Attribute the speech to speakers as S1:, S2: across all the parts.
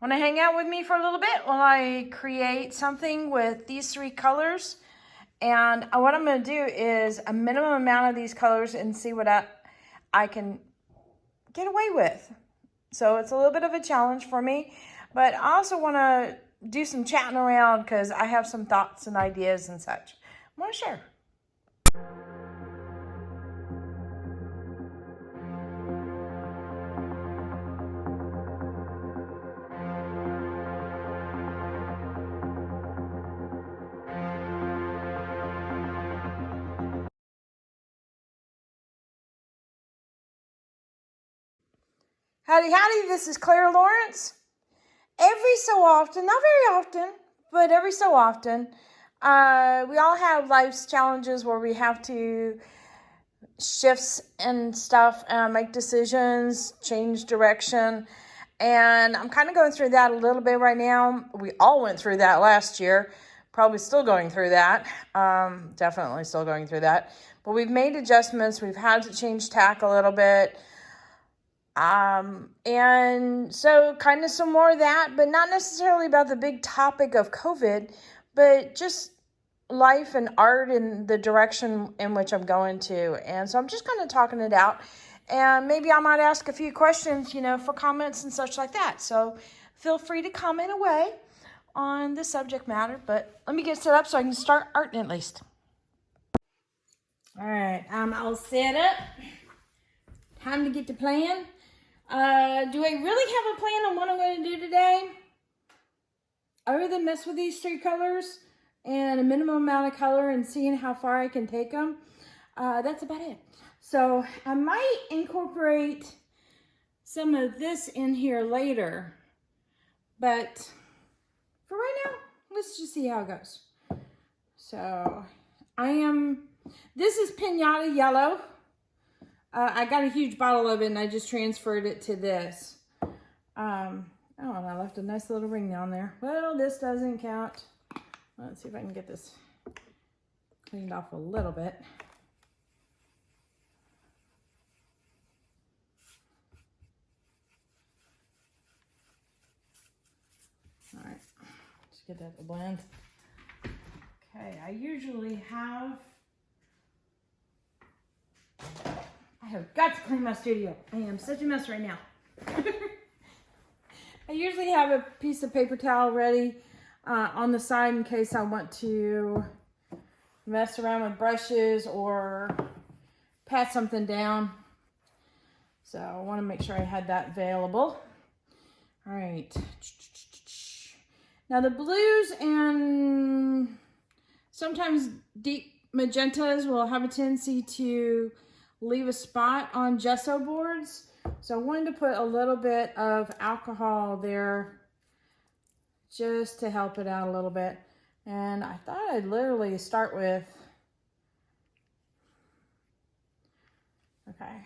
S1: Want to hang out with me for a little bit while I create something with these 3 colors? And what I'm going to do is a minimum amount of these colors and see what I can get away with. So it's a little bit of a challenge for me, but I also want to do some chatting around because I have some thoughts and ideas and such I want to share. Howdy, howdy, this is Clara Lawrence. Every so often, not very often, but every so often, we all have life's challenges where we have to shifts and stuff, make decisions, change direction. And I'm kind of going through that a little bit right now. We all went through that last year, probably still going through that, definitely still going through that. But we've made adjustments, we've had to change tack a little bit. And so kind of some more of that, but not necessarily about the big topic of COVID, but just life and art and the direction in which I'm going to. And so I'm just kind of talking it out, and maybe I might ask a few questions, for comments and such like that. So feel free to comment away on the subject matter, but let me get set up so I can start arting at least. All right, I'm all set up. Time to get to plan. Do I really have a plan on what I'm going to do today? Other than mess with these 3 colors and a minimum amount of color and seeing how far I can take them. That's about it. So I might incorporate some of this in here later. But for right now, let's just see how it goes. So this is Pinata Yellow. I got a huge bottle of it and I just transferred it to this. Oh, and I left a nice little ring down there. Well, this doesn't count. Let's see if I can get this cleaned off a little bit. All right, just get that to blend. Okay, I usually have got to clean my studio. I am such a mess right now. I usually have a piece of paper towel ready on the side in case I want to mess around with brushes or pat something down. So I want to make sure I had that available. All right. Now the blues and sometimes deep magentas will have a tendency to leave a spot on gesso boards. So I wanted to put a little bit of alcohol there just to help it out a little bit. And I thought I'd literally start with, okay,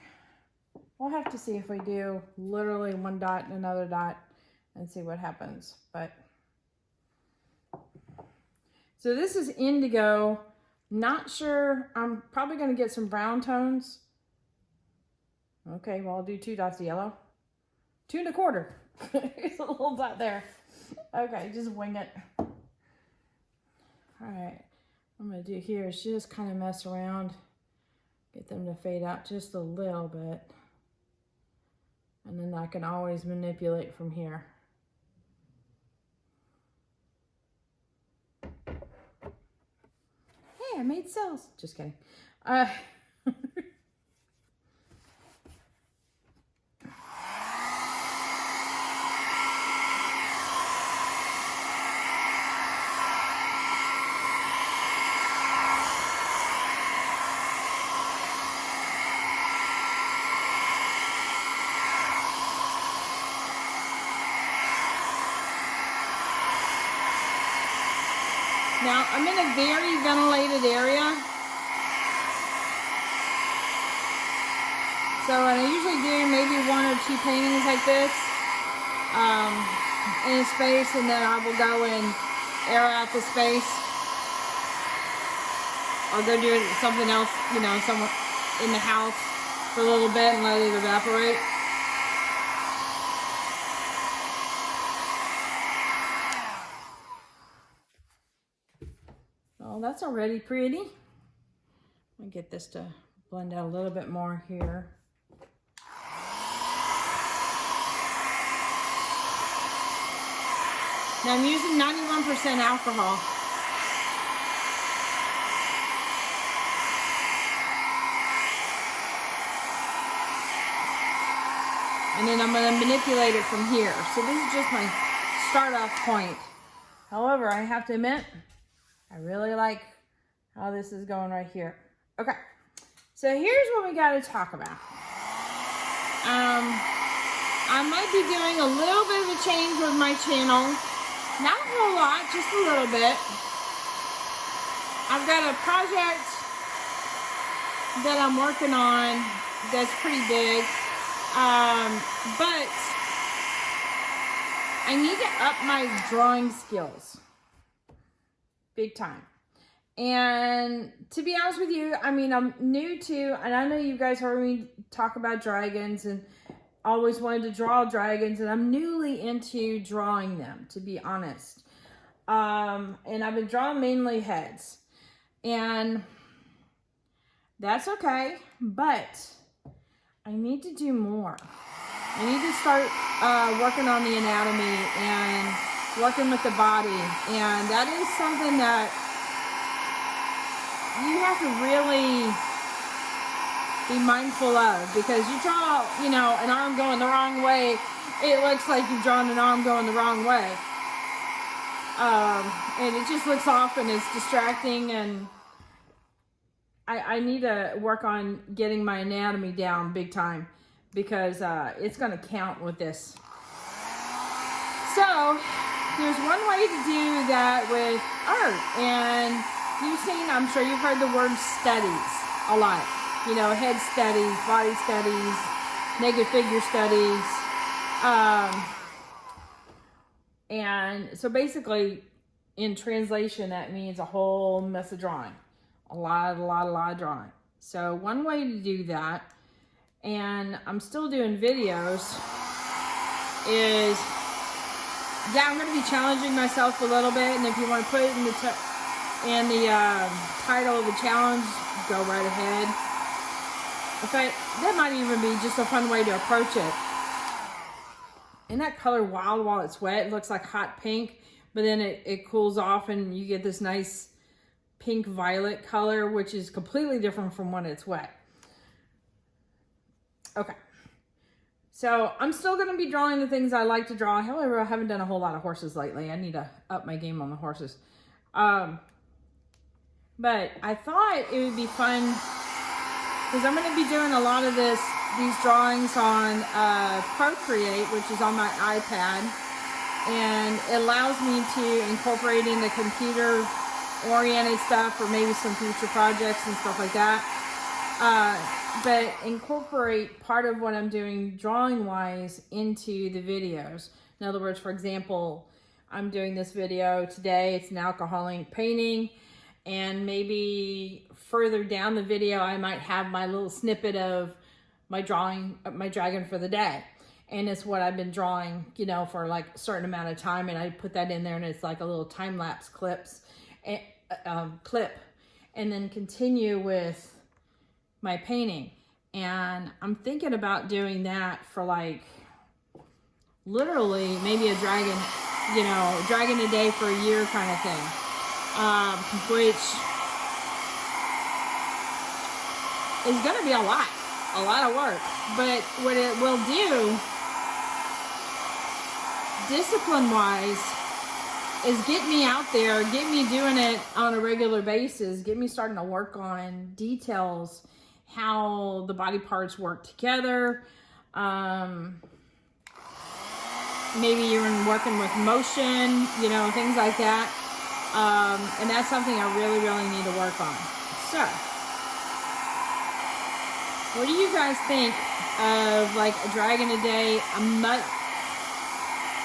S1: we'll have to see if we do literally 1 dot and another dot and see what happens. But so this is indigo. Not sure, I'm probably going to get some brown tones. Okay, well, I'll do 2 dots of yellow. 2 1/4. There's a little dot there. Okay, just wing it. All right, what I'm going to do here is just kind of mess around. Get them to fade out just a little bit. And then I can always manipulate from here. Hey, I made cells. Just kidding. Now, I'm in a very ventilated area. So what I usually do, maybe 1 or 2 paintings like this in a space, and then I will go and air out the space. Or go do something else, somewhere in the house for a little bit and let it evaporate. Well, that's already pretty. I'll get this to blend out a little bit more here. Now I'm using 91% alcohol. And then I'm going to manipulate it from here. So this is just my start off point. However, I have to admit, I really like how this is going right here. Okay, so here's what we got to talk about. I might be doing a little bit of a change with my channel. Not a whole lot, just a little bit. I've got a project that I'm working on that's pretty big. But I need to up my drawing skills big time. And to be honest with you, I mean, I'm new to, and I know you guys heard me talk about dragons and always wanted to draw dragons, and I'm newly into drawing them, to be honest. And I've been drawing mainly heads, and that's okay, but I need to do more. I need to start working on the anatomy and working with the body. And that is something that you have to really be mindful of, because you draw, you know, an arm going the wrong way, it looks like you've drawn an arm going the wrong way. And it just looks off and it's distracting, and I need to work on getting my anatomy down big time, because it's going to count with this. So there's one way to do that with art, and you've seen, I'm sure you've heard the word studies a lot. You know, head studies, body studies, naked figure studies. And so basically, in translation, that means a whole mess of drawing. A lot of drawing. So one way to do that, and I'm still doing videos, is, yeah, I'm going to be challenging myself a little bit, and if you want to put it in the title of the challenge, go right ahead. In fact, that might even be just a fun way to approach it. Isn't that color wild while it's wet? It looks like hot pink, but then it cools off and you get this nice pink violet color, which is completely different from when it's wet. Okay. So I'm still going to be drawing the things I like to draw. However, I haven't done a whole lot of horses lately. I need to up my game on the horses. But I thought it would be fun, because I'm going to be doing a lot of these drawings on Procreate, which is on my iPad, and it allows me to incorporate in the computer-oriented stuff, or maybe some future projects and stuff like that. But incorporate part of what I'm doing drawing-wise into the videos. In other words, for example, I'm doing this video today. It's an alcohol ink painting. And maybe further down the video, I might have my little snippet of my drawing, my dragon for the day. And it's what I've been drawing, you know, for like a certain amount of time. And I put that in there, and it's like a little time-lapse clip. And then continue with my painting. And I'm thinking about doing that for like literally maybe a dragon, you know, dragon a day for a year kind of thing. Which is going to be a lot of work. But what it will do, discipline-wise, is get me out there, get me doing it on a regular basis, get me starting to work on details, how the body parts work together. Maybe you're working with motion, you know, things like that. And that's something I really need to work on. So, what do you guys think of like a dragon a day, a month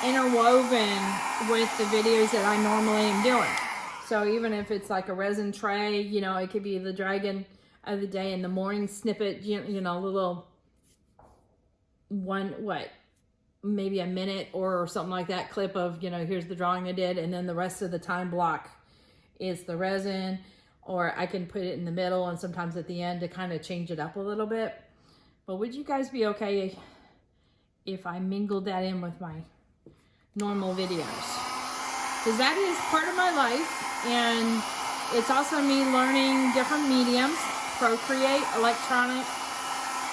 S1: interwoven with the videos that I normally am doing? So even if it's like a resin tray, you know, it could be the dragon of the day in the morning snippet, you know, little maybe a minute or something like that clip of, you know, here's the drawing I did, and then the rest of the time block is the resin, or I can put it in the middle and sometimes at the end to kind of change it up a little bit. But would you guys be okay if I mingled that in with my normal videos? Because that is part of my life, and it's also me learning different mediums. Procreate, electronic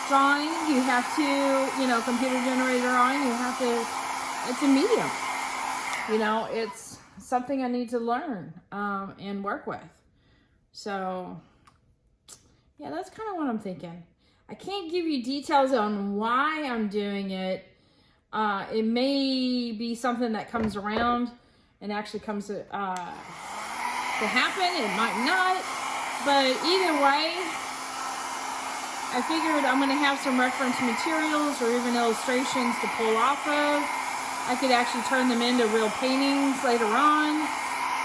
S1: drawing, you have to, you know, computer generated drawing, you have to, it's a medium. You know, it's something I need to learn and work with. So, yeah, that's kind of what I'm thinking. I can't give you details on why I'm doing it. It may be something that comes around and actually comes to happen. It might not. But either way, I figured I'm going to have some reference materials or even illustrations to pull off of. I could actually turn them into real paintings later on.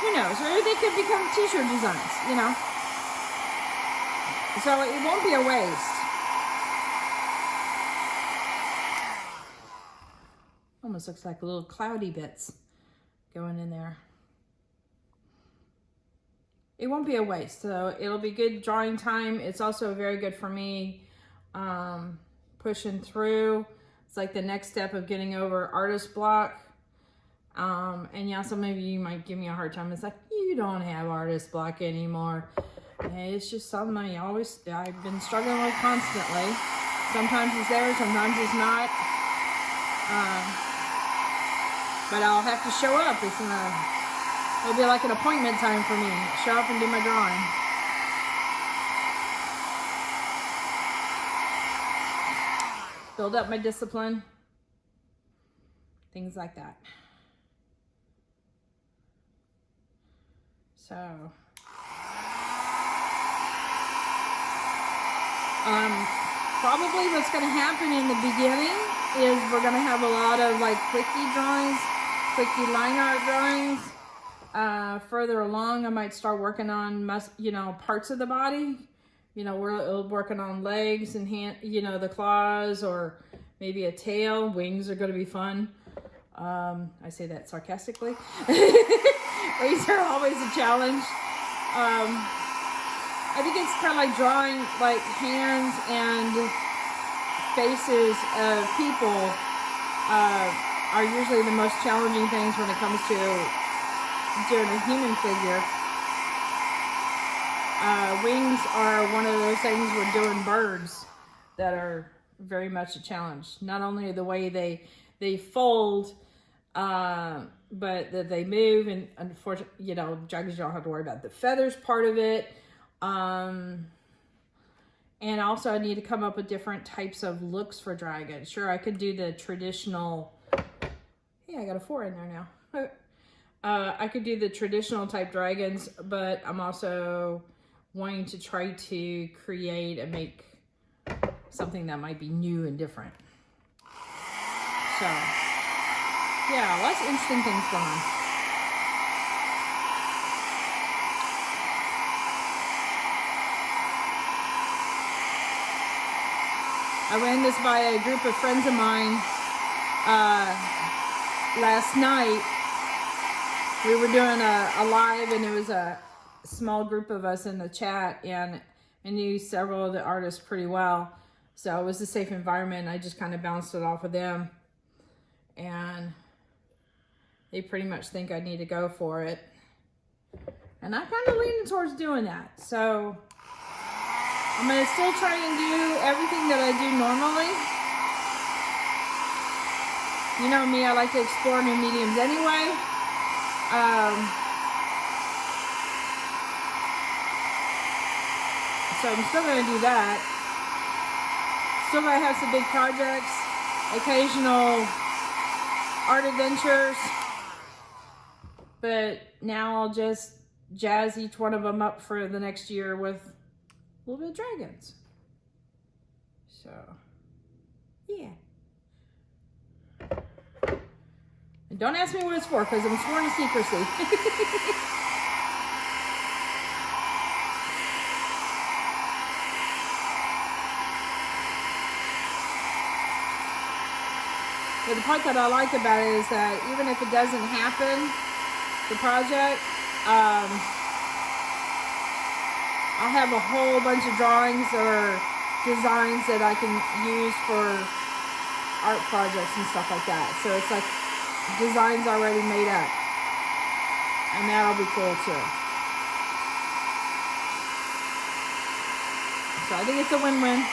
S1: Who knows? Or they could become t-shirt designs, you know. So it won't be a waste. Almost looks like little cloudy bits going in there. It won't be a waste, so it'll be good drawing time. It's also very good for me pushing through. It's like the next step of getting over artist block. And yeah, some of you might give me a hard time. It's like, you don't have artist block anymore. And it's just something I've been struggling with constantly. Sometimes it's there, sometimes it's not. But I'll have to show up. It'll be like an appointment time for me. Show up and do my drawing. Build up my discipline. Things like that. So, probably what's going to happen in the beginning is we're going to have a lot of like quickie drawings, quickie line art drawings. Further along, I might start working on, parts of the body. You know, we're working on legs and hand, the claws, or maybe a tail. Wings are going to be fun. I say that sarcastically. Wings are always a challenge. I think it's kind of like drawing like hands and faces of people are usually the most challenging things when it comes to doing a human figure. Wings are one of those things we're doing birds that are very much a challenge. Not only the way they fold, but that they move, and unfortunately, dragons, you don't have to worry about the feathers part of it. And also I need to come up with different types of looks for dragons. Sure, I could do the traditional, hey, I got a 4 in there now. I could do the traditional type dragons, but I'm also wanting to try to create and make something that might be new and different. So, yeah, lots of interesting things going on. I ran this by a group of friends of mine last night. We were doing a live, and it was a small group of us in the chat, and I knew several of the artists pretty well. So it was a safe environment. I just kind of bounced it off of them, and they pretty much think I need to go for it. And I'm kind of leaning towards doing that. So I'm going to still try and do everything that I do normally. You know me, I like to explore new mediums anyway. So I'm still going to do that. Still going to have some big projects, occasional art adventures. But now I'll just jazz each one of them up for the next year with a little bit of dragons. So, yeah. And don't ask me what it's for, because I'm sworn to secrecy. But the part that I like about it is that even if it doesn't happen, the project, I'll have a whole bunch of drawings or designs that I can use for art projects and stuff like that. So it's like designs already made up, and that'll be cool too. So I think it's a win-win.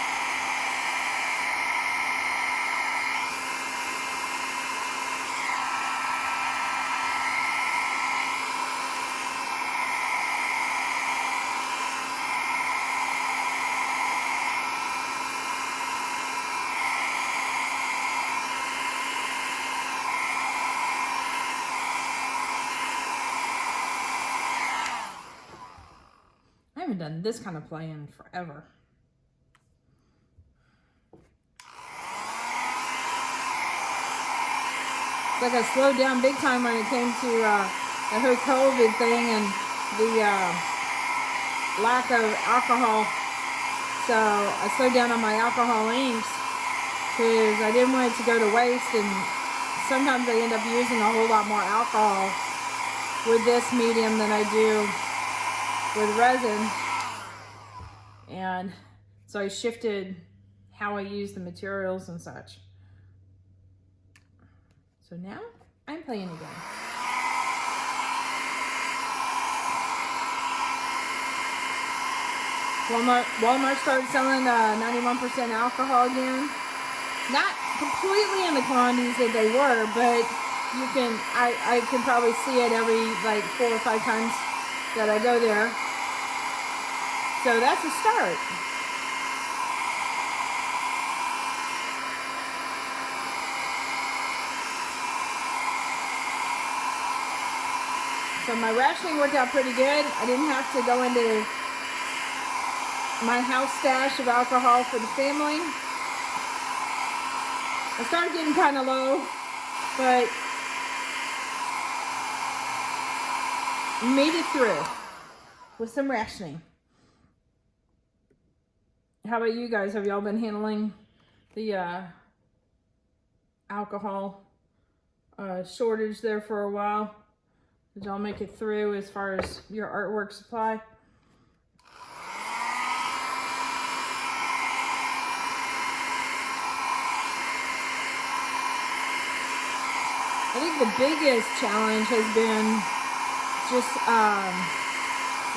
S1: I haven't done this kind of play in forever. It's like I slowed down big time when it came to the whole COVID thing and the lack of alcohol. So I slowed down on my alcohol inks because I didn't want it to go to waste, and sometimes I end up using a whole lot more alcohol with this medium than I do with resin. And so I shifted how I use the materials and such. So now I'm playing again. Walmart started selling 91% alcohol again. Not completely in the quantities that they were, but you can, I can probably see it every like 4 or 5 times that I go there. So that's a start. So my rationing worked out pretty good. I didn't have to go into my house stash of alcohol for the family. I started getting kind of low, but made it through with some rationing. How about you guys? Have y'all been handling the alcohol shortage there for a while? Did y'all make it through as far as your artwork supply? I think the biggest challenge has been just,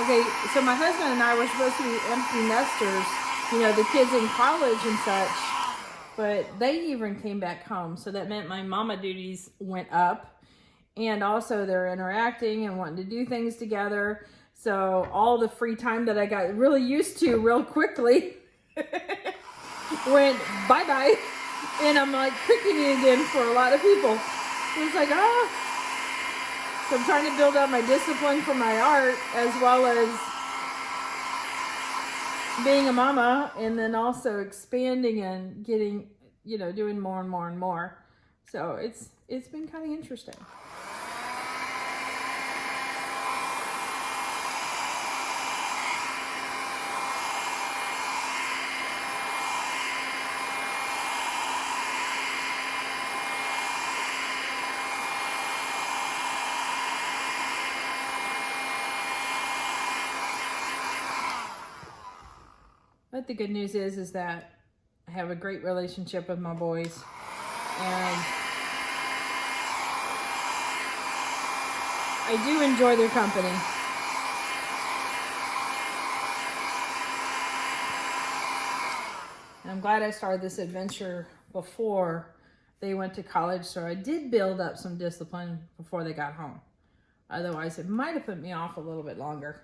S1: okay, so my husband and I were supposed to be empty nesters, you know, the kids in college and such, but they even came back home. So that meant my mama duties went up, and also they're interacting and wanting to do things together. So all the free time that I got really used to real quickly went bye-bye, and I'm like picking again for a lot of people. So it's like, so I'm trying to build up my discipline for my art as well as being a mama, and then also expanding and getting, you know, doing more and more and more. So it's been kind of interesting. But the good news is that I have a great relationship with my boys, and I do enjoy their company. And I'm glad I started this adventure before they went to college, so I did build up some discipline before they got home. Otherwise, it might have put me off a little bit longer.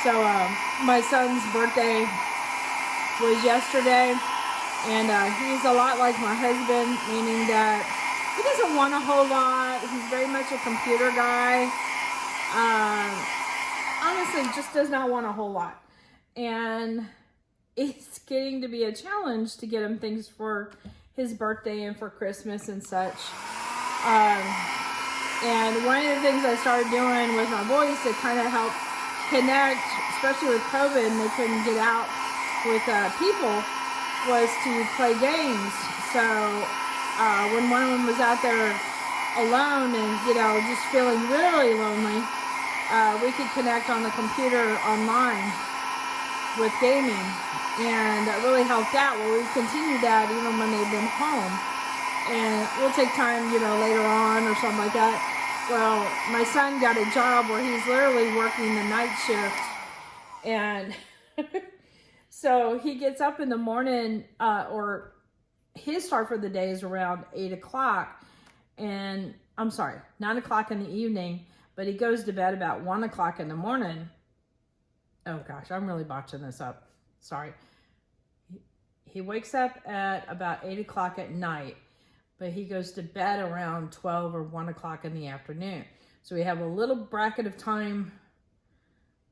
S1: So my son's birthday was yesterday, and he's a lot like my husband, meaning that he doesn't want a whole lot. He's very much a computer guy. honestly just does not want a whole lot. And it's getting to be a challenge to get him things for his birthday and for Christmas and such. And one of the things I started doing with my boys to kind of help connect, especially with COVID and they couldn't get out with people, was to play games. So when one of them was out there alone and, you know, just feeling really lonely, we could connect on the computer online with gaming, and that really helped out. Well, we've continued that even when they've been home, and we'll take time, you know, later on or something like that. Well, my son got a job where he's literally working the night shift, and so he gets up in the morning, or his start for the day is around 8 o'clock, and I'm sorry, 9 o'clock in the evening, but he goes to bed about 1 o'clock in the morning. Oh gosh, I'm really botching this up. Sorry. He wakes up at about 8 o'clock at night, but he goes to bed around 12 or 1 o'clock in the afternoon. So we have a little bracket of time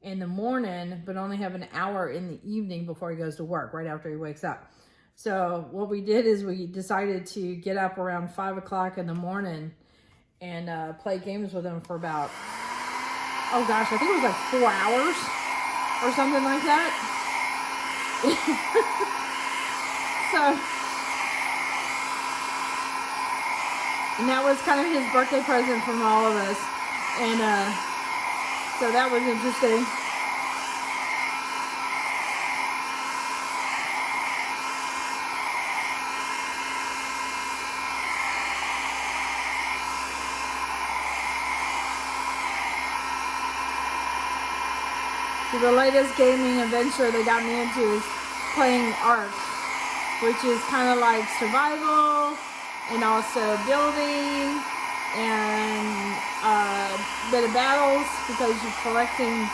S1: in the morning, but only have an hour in the evening before he goes to work, right after he wakes up. So what we did is we decided to get up around 5 o'clock in the morning and play games with him for about, oh gosh, I think it was like 4 hours or something like that. So, and that was kind of his birthday present from all of us. And so that was interesting. So the latest gaming adventure they got me into is playing Ark, which is kind of like survival and also building and a bit of battles, because you're collecting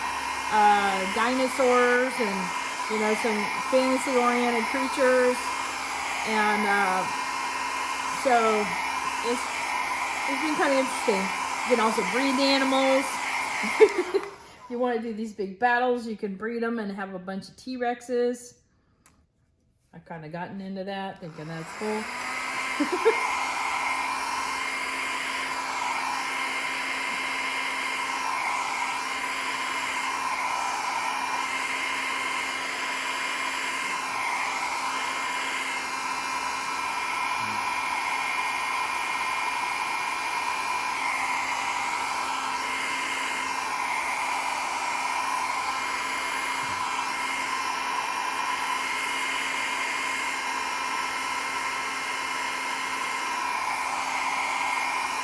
S1: dinosaurs and, you know, some fantasy-oriented creatures. And so it's been kind of interesting. You can also breed the animals. You want to do these big battles, you can breed them and have a bunch of T-Rexes. I've kind of gotten into that, thinking that's cool.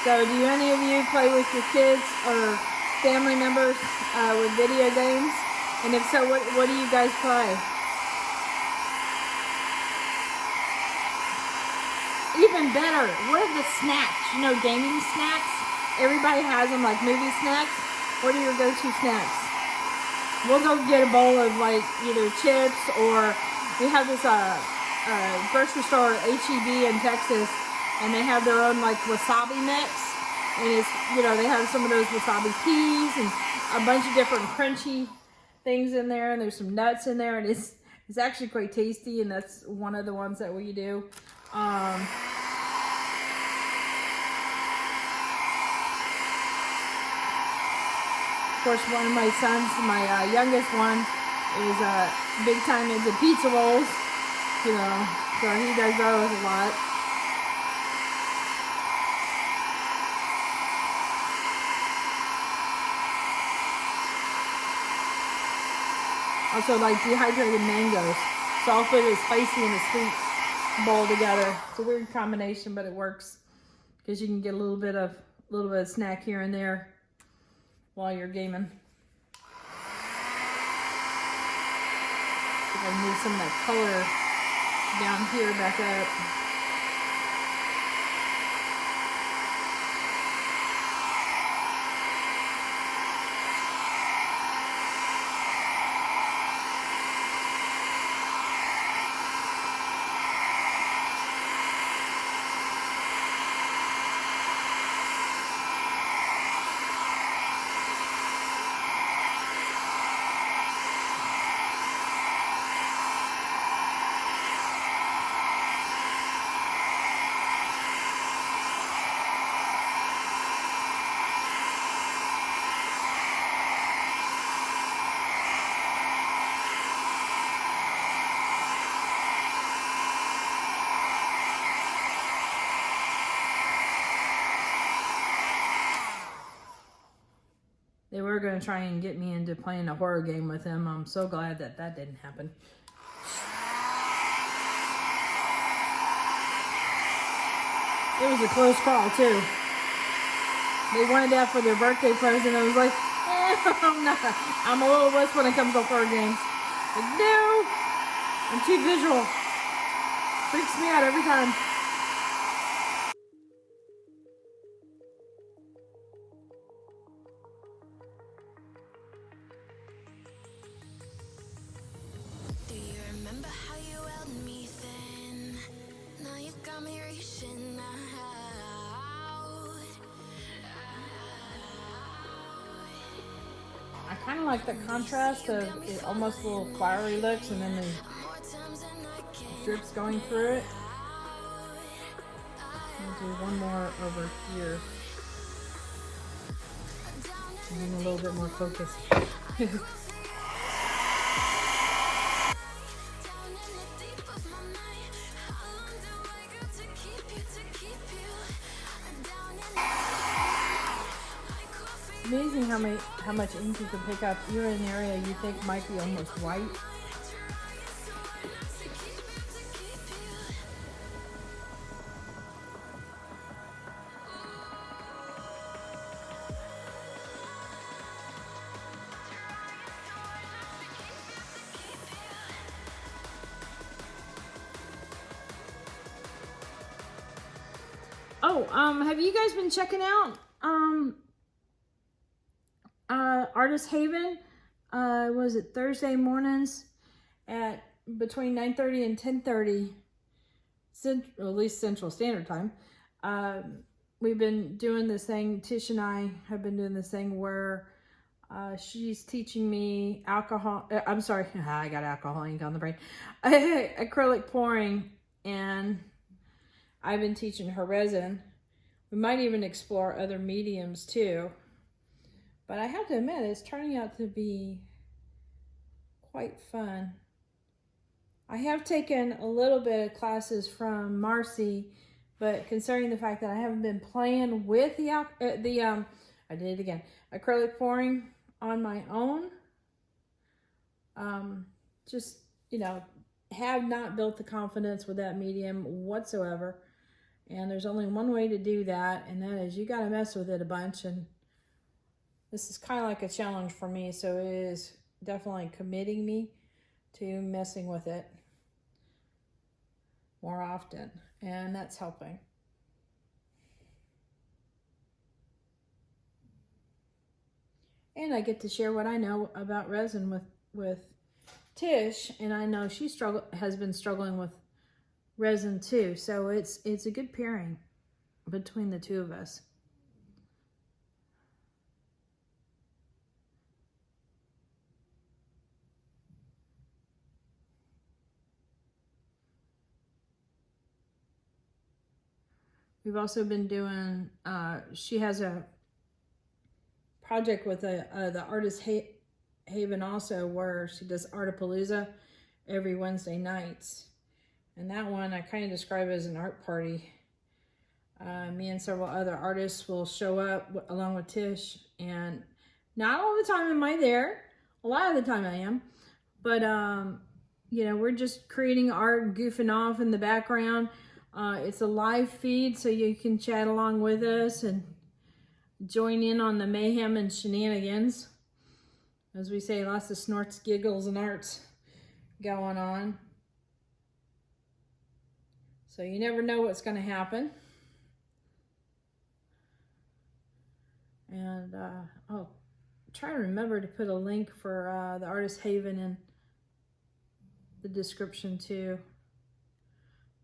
S1: So do any of you play with your kids or family members with video games? And if so, what do you guys play? Even better, what are the snacks? You know, gaming snacks? Everybody has them, like movie snacks. What are your go-to snacks? We'll go get a bowl of like either chips, or we have this grocery store, H-E-B in Texas, and they have their own like wasabi mix, and it's, you know, they have some of those wasabi peas and a bunch of different crunchy things in there, and there's some nuts in there, and it's actually quite tasty, and that's one of the ones that we do. Of course, one of my sons, my youngest one, is big time into pizza rolls, you know, so he does those a lot. Also like dehydrated mangoes. So I'll put a spicy and a sweet bowl together. It's a weird combination, but it works because you can get a little bit of snack here and there while you're gaming. If I can move some of that color down here back up. They were going to try and get me into playing a horror game with him. I'm so glad that that didn't happen. It was a close call, too. They wanted that for their birthday present. I was like, I'm not. I'm a little wuss when it comes to horror games. Like, no! I'm too visual. Freaks me out every time.
S2: Do you remember how you held me then? Now you got me reaching out.
S1: I kind of like the contrast of it almost little flowery looks and then the drips going through it. I'll do one more over here. And a little bit more focus. Amazing how much ink you can pick up even in an area you think might be almost white. Oh, have you guys been checking out Artist Haven? Was it Thursday mornings at between 9:30 and 10:30, or at least Central Standard Time. We've been doing this thing. Tish and I have been doing this thing where she's teaching me alcohol. I'm sorry, I got alcohol ink on the brain. Acrylic pouring, and I've been teaching her resin. We might even explore other mediums too. But I have to admit, it's turning out to be quite fun. I have taken a little bit of classes from Marcy, but considering the fact that I haven't been playing with I did it again, acrylic pouring on my own, just, you know, have not built the confidence with that medium whatsoever. And there's only one way to do that, and that is you got to mess with it a bunch. And this is kind of like a challenge for me, so it is definitely committing me to messing with it more often, and that's helping. And I get to share what I know about resin with Tish, and I know she has been struggling with resin too, so it's a good pairing between the two of us. We've also been doing, she has a project with the Artist Haven also, where she does Artapalooza every Wednesday nights. And that one I kind of describe as an art party. Me and several other artists will show up along with Tish, and not all the time am I there. A lot of the time I am. But, you know, we're just creating art and goofing off in the background. It's a live feed, so you can chat along with us and join in on the mayhem and shenanigans. As we say, lots of snorts, giggles, and arts going on. So you never know what's going to happen. And I'll try to remember to put a link for the Artist Haven in the description too.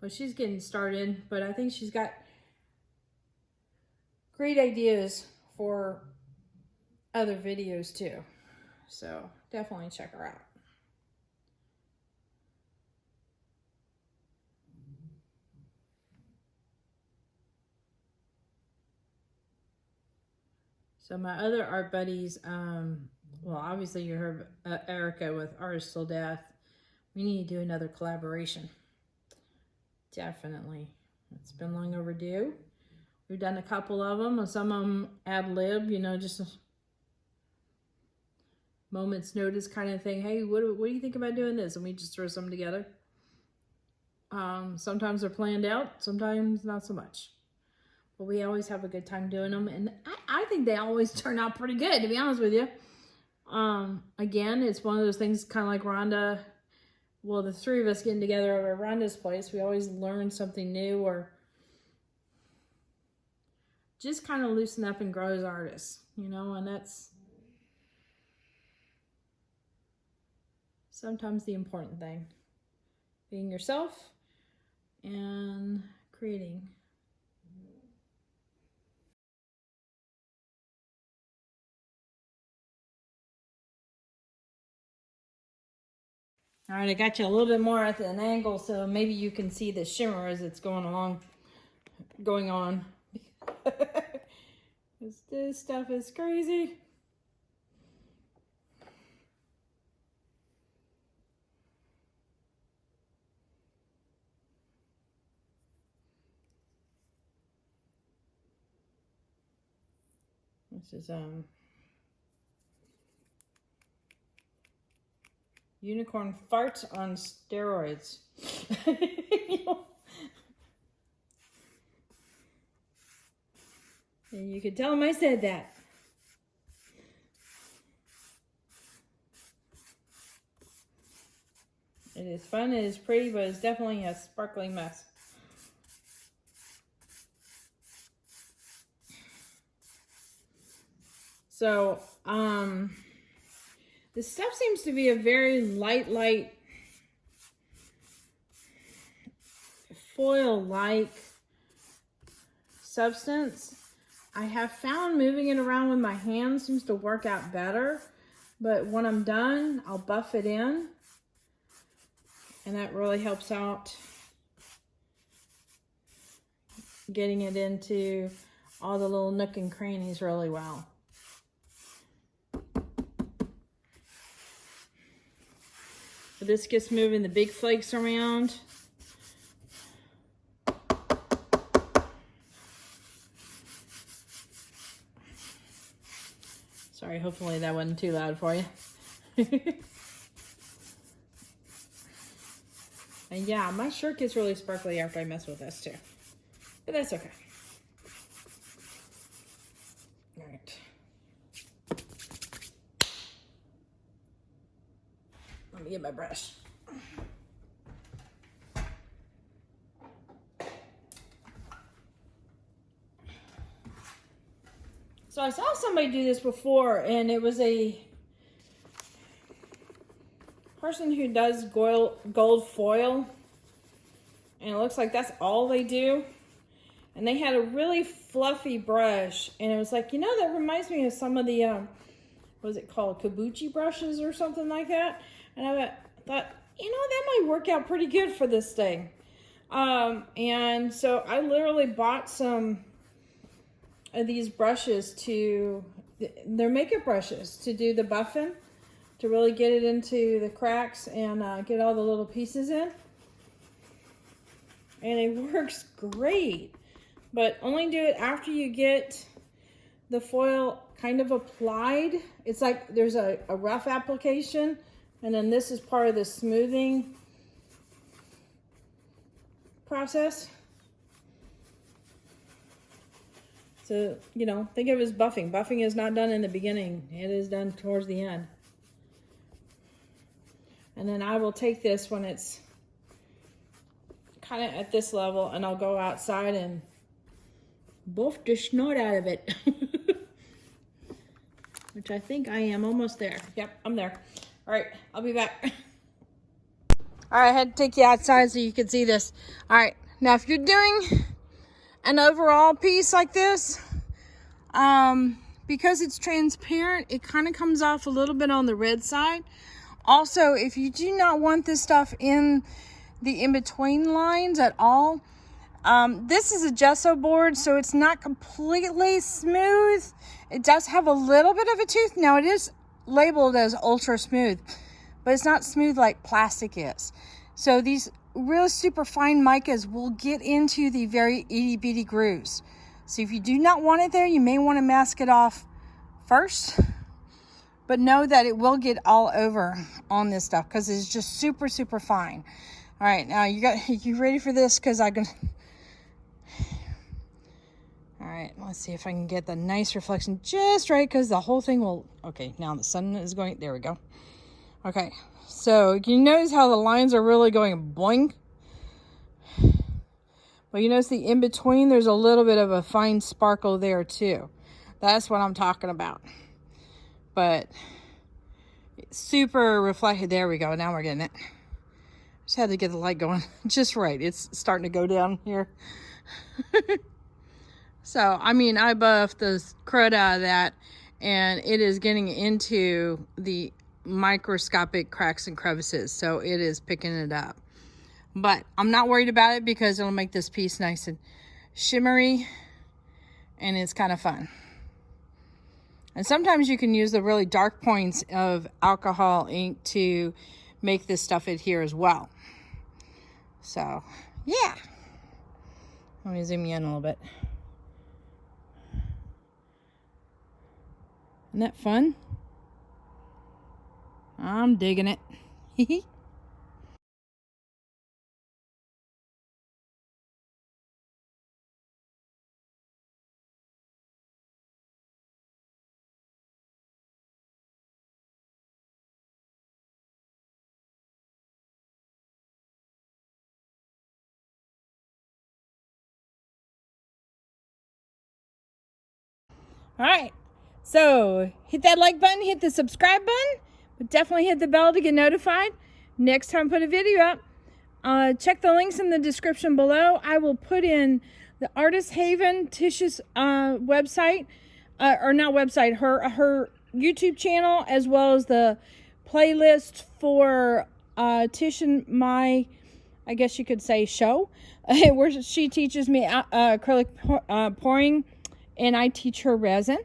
S1: But she's getting started, but I think she's got great ideas for other videos too. So definitely check her out. So my other art buddies, well, obviously you heard Erica with Artist Till Death. We need to do another collaboration. Definitely. It's been long overdue. We've done a couple of them, and some of them ad lib, you know, just moment's notice kind of thing. Hey, what do you think about doing this? And we just throw some together. Sometimes they're planned out, sometimes not so much. But we always have a good time doing them. And I think they always turn out pretty good, to be honest with you. Again, it's one of those things kind of like Rhonda. Well, the three of us getting together over at Rhonda's place, we always learn something new or just kind of loosen up and grow as artists, you know, and that's sometimes the important thing. Being yourself and creating. All right, I got you a little bit more at an angle so maybe you can see the shimmer as it's going on. This stuff is crazy. This is unicorn farts on steroids. You know? And you could tell them I said that. It is fun, it is pretty, but it's definitely a sparkling mess. So, this stuff seems to be a very light foil-like substance. I have found moving it around with my hands seems to work out better, but when I'm done, I'll buff it in, and that really helps out getting it into all the little nook and crannies really well. But this gets moving the big flakes around. Sorry, hopefully that wasn't too loud for you. And yeah, my shirt gets really sparkly after I mess with this too. But that's okay. All right. Let me get my brush. So I saw somebody do this before, and it was a person who does gold foil, and it looks like that's all they do. And they had a really fluffy brush, and it was like, you know, that reminds me of some of the, what was it called, kabuki brushes or something like that. And I thought, you know, that might work out pretty good for this thing. And so I literally bought some of these brushes they're makeup brushes to do the buffing, to really get it into the cracks and get all the little pieces in. And it works great, but only do it after you get the foil kind of applied. It's like there's a rough application, and then this is part of the smoothing process. So, you know, think of it as buffing. Buffing is not done in the beginning. It is done towards the end. And then I will take this when it's kind of at this level, and I'll go outside and buff the snot out of it. Which I think I am almost there. Yep, I'm there. All right, I'll be back. All right, I had to take you outside so you could see this. All right, now if you're doing an overall piece like this, because it's transparent, it kind of comes off a little bit on the red side. Also, if you do not want this stuff in the in-between lines at all, this is a gesso board, so it's not completely smooth. It does have a little bit of a tooth. Now, it is labeled as ultra smooth, but it's not smooth like plastic is. So these real super fine micas will get into the very itty bitty grooves. So if you do not want it there, you may want to mask it off first. but know that it will get all over on this stuff because it's just super, super fine. All right, now you ready for this? Because I can. All right, let's see if I can get the nice reflection just right because the whole thing will. Okay, now the sun is going. There we go. Okay, so you notice how the lines are really going boing. But you notice the in between, there's a little bit of a fine sparkle there too. That's what I'm talking about. But super reflected. There we go. Now we're getting it. Just had to get the light going just right. It's starting to go down here. So, I mean, I buffed the crud out of that, and it is getting into the microscopic cracks and crevices. So it is picking it up. But I'm not worried about it because it'll make this piece nice and shimmery, and it's kind of fun. And sometimes you can use the really dark points of alcohol ink to make this stuff adhere as well. So, yeah. Let me zoom you in a little bit. Isn't that fun? I'm digging it. All right, so hit that like button, hit the subscribe button, but definitely hit the bell to get notified next time I put a video up. Check the links in the description below. I will put in the Artist Haven Tish's website, or not website, her YouTube channel, as well as the playlist for Tish and my, I guess you could say, show, where she teaches me acrylic pouring, and I teach her resin.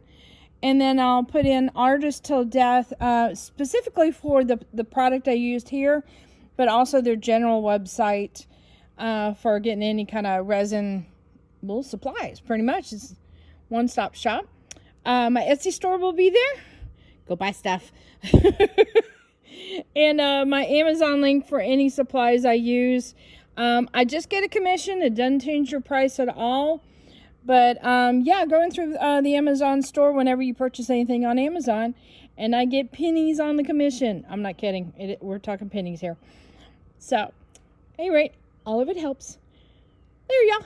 S1: And then I'll put in Artist Till Death, specifically for the product I used here, but also their general website for getting any kind of resin supplies. Pretty much, it's one-stop shop. My Etsy store will be there. Go buy stuff. And my Amazon link for any supplies I use. I just get a commission. It doesn't change your price at all. But, yeah, going through the Amazon store whenever you purchase anything on Amazon, and I get pennies on the commission. I'm not kidding. We're talking pennies here. So, at any rate, all of it helps. There you go.